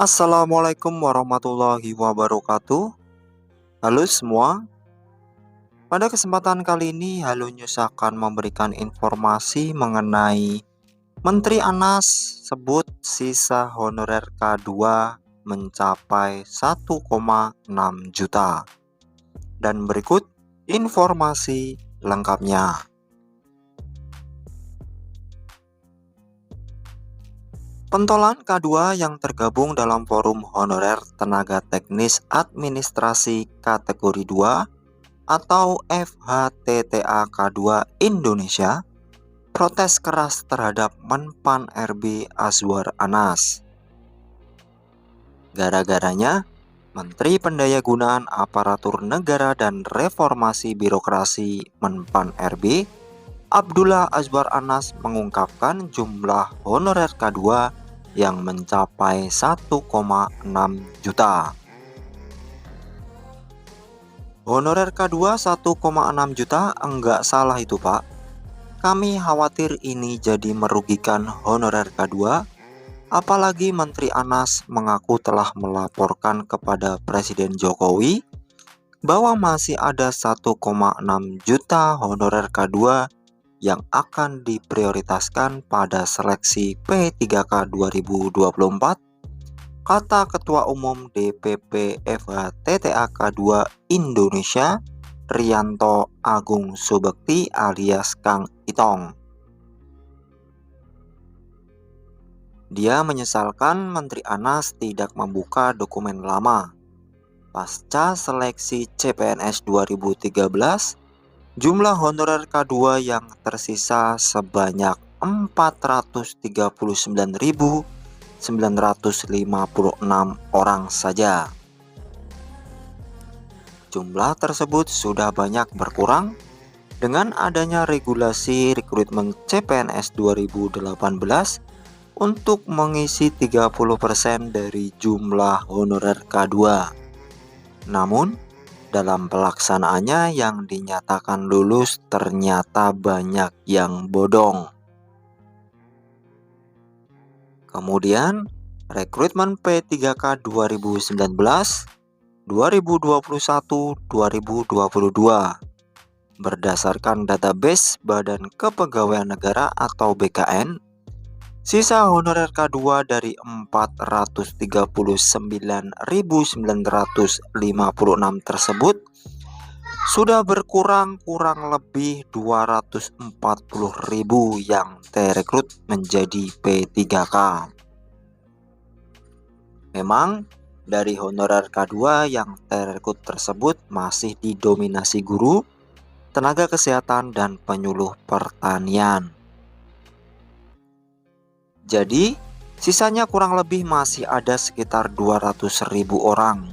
Assalamualaikum warahmatullahi wabarakatuh. Halo semua, pada kesempatan kali ini Halo News akan memberikan informasi mengenai Menteri Anas sebut sisa honorer K2 mencapai 1,6 juta. Dan berikut informasi lengkapnya. Pentolan K2 yang tergabung dalam Forum Honorer Tenaga Teknis Administrasi kategori 2 atau FHTTA K2 Indonesia protes keras terhadap Menpan RB Azwar Anas. Gara-garanya, Menteri Pendayagunaan Aparatur Negara dan Reformasi Birokrasi Menpan RB Abdullah Azwar Anas mengungkapkan jumlah honorer K2 yang mencapai 1,6 juta. Honorer K2 1,6 juta enggak salah itu Pak. Kami khawatir ini jadi merugikan honorer K2, apalagi Menteri Anas mengaku telah melaporkan kepada Presiden Jokowi bahwa masih ada 1,6 juta honorer K2 yang akan diprioritaskan pada seleksi P3K 2024, kata Ketua Umum DPP FHTTA K2 Indonesia, Rianto Agung Subekti alias Kang Itong. Dia menyesalkan Menteri Anas tidak membuka dokumen lama. Pasca seleksi CPNS 2013, jumlah honorer K2 yang tersisa sebanyak 439.956 orang saja. Jumlah tersebut sudah banyak berkurang dengan adanya regulasi rekrutmen CPNS 2018 untuk mengisi 30% dari jumlah honorer K2. Namun, dalam pelaksanaannya yang dinyatakan lulus ternyata banyak yang bodong. Kemudian, rekrutmen P3K 2019, 2021, 2022 berdasarkan database Badan Kepegawaian Negara atau BKN, sisa honorer K2 dari 439.956 tersebut sudah berkurang kurang lebih 240.000 yang terekrut menjadi P3K. Memang dari honorer K2 yang terekrut tersebut masih didominasi guru, tenaga kesehatan, dan penyuluh pertanian. Jadi, sisanya kurang lebih masih ada sekitar 200.000 orang.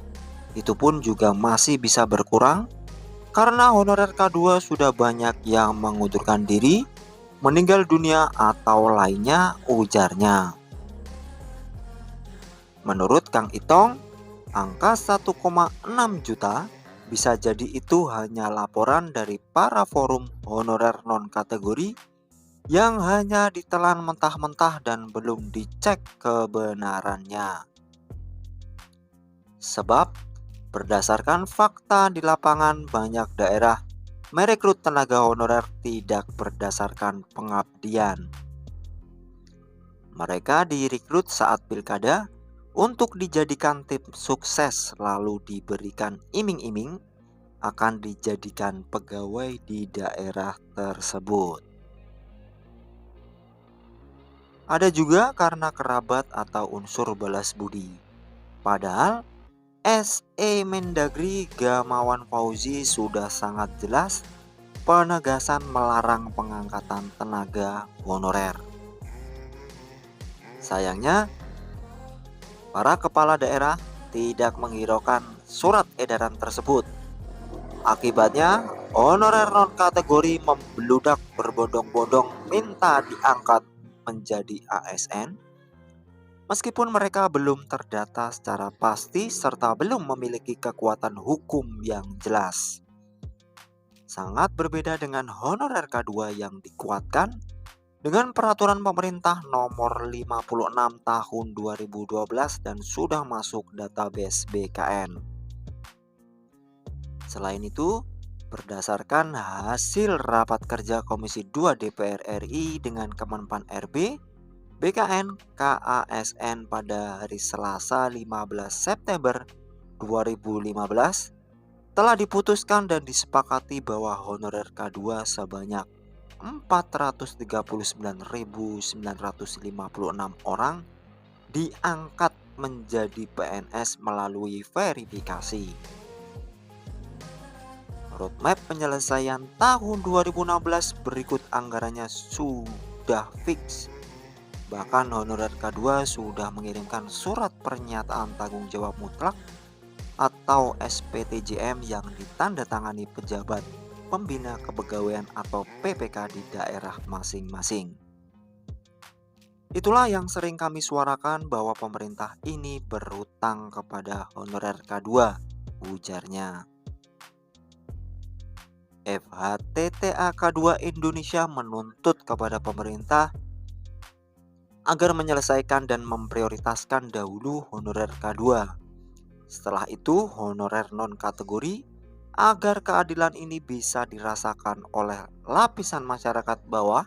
Itu pun juga masih bisa berkurang karena honorer K2 sudah banyak yang mengundurkan diri, meninggal dunia, atau lainnya, ujarnya. Menurut Kang Itong, angka 1,6 juta bisa jadi itu hanya laporan dari para forum honorer non-kategori yang hanya ditelan mentah-mentah dan belum dicek kebenarannya. Sebab berdasarkan fakta di lapangan, banyak daerah merekrut tenaga honorer tidak berdasarkan pengabdian. Mereka direkrut saat pilkada untuk dijadikan tim sukses, lalu diberikan iming-iming akan dijadikan pegawai di daerah tersebut. Ada juga karena kerabat atau unsur balas budi. Padahal SE Mendagri Gamawan Fauzi sudah sangat jelas penegasan melarang pengangkatan tenaga honorer. Sayangnya, para kepala daerah tidak menghiraukan surat edaran tersebut. Akibatnya, honorer non-kategori membludak berbondong-bondong minta diangkat menjadi ASN, meskipun mereka belum terdata secara pasti serta belum memiliki kekuatan hukum yang jelas. Sangat berbeda dengan honorer K2 yang dikuatkan dengan peraturan pemerintah nomor 56 tahun 2012 dan sudah masuk database BKN. Selain itu, berdasarkan hasil rapat kerja Komisi 2 DPR RI dengan Kemenpan RB, BKN KASN pada hari Selasa 15 September 2015 telah diputuskan dan disepakati bahwa honorer K2 sebanyak 439.956 orang diangkat menjadi PNS melalui verifikasi. Roadmap penyelesaian tahun 2016 berikut anggarannya sudah fix. Bahkan honorer K2 sudah mengirimkan surat pernyataan tanggung jawab mutlak atau SPTJM yang ditandatangani pejabat pembina kepegawaian atau PPK di daerah masing-masing. Itulah yang sering kami suarakan bahwa pemerintah ini berhutang kepada honorer K2, ujarnya. FHTTA K2 Indonesia menuntut kepada pemerintah agar menyelesaikan dan memprioritaskan dahulu honorer K2. Setelah itu honorer non-kategori agar keadilan ini bisa dirasakan oleh lapisan masyarakat bawah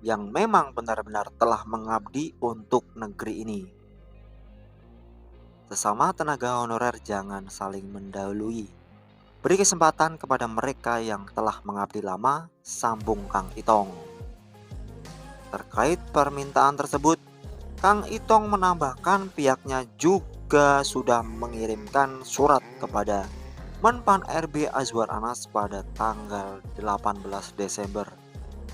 yang memang benar-benar telah mengabdi untuk negeri ini. Sesama tenaga honorer jangan saling mendahului. Beri kesempatan kepada mereka yang telah mengabdi lama, sambung Kang Itong. Terkait permintaan tersebut, Kang Itong menambahkan pihaknya juga sudah mengirimkan surat kepada Menpan RB Azwar Anas pada tanggal 18 Desember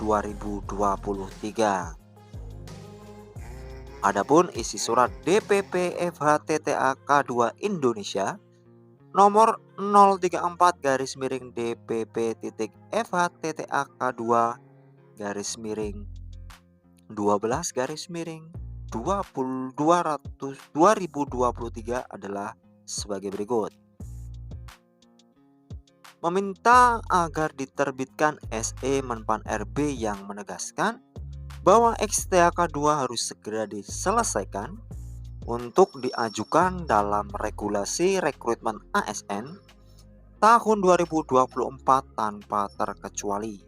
2023. Adapun isi surat DPP FHTTA K2 Indonesia nomor 034-DPP.FHTTA K2 /12-2023 adalah sebagai berikut. Meminta agar diterbitkan SE Menpan RB yang menegaskan bahwa XTAK 2 harus segera diselesaikan untuk diajukan dalam regulasi rekrutmen ASN tahun 2024 tanpa terkecuali.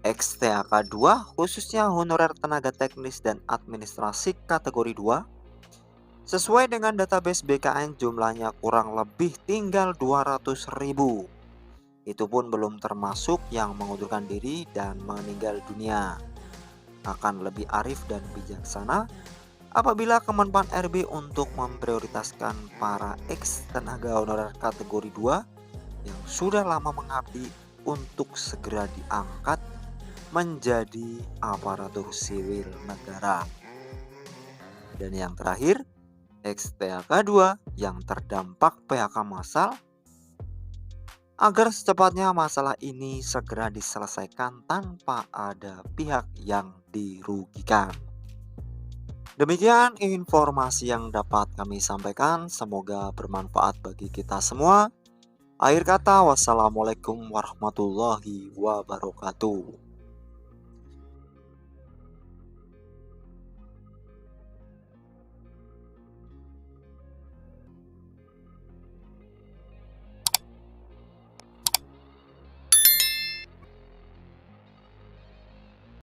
XTAK 2 khususnya honorer tenaga teknis dan administrasi kategori 2 sesuai dengan database BKN jumlahnya kurang lebih tinggal 200.000. Itu pun belum termasuk yang mengundurkan diri dan meninggal dunia. Akan lebih arif dan bijaksana apabila Kemenpan RB untuk memprioritaskan para ex tenaga honorer kategori 2 yang sudah lama mengabdi untuk segera diangkat menjadi aparatur sipil negara. Dan yang terakhir, XTAK 2 yang terdampak PHK massal agar secepatnya masalah ini segera diselesaikan tanpa ada pihak yang dirugikan. Demikian informasi yang dapat kami sampaikan, semoga bermanfaat bagi kita semua. Akhir kata, wassalamualaikum warahmatullahi wabarakatuh.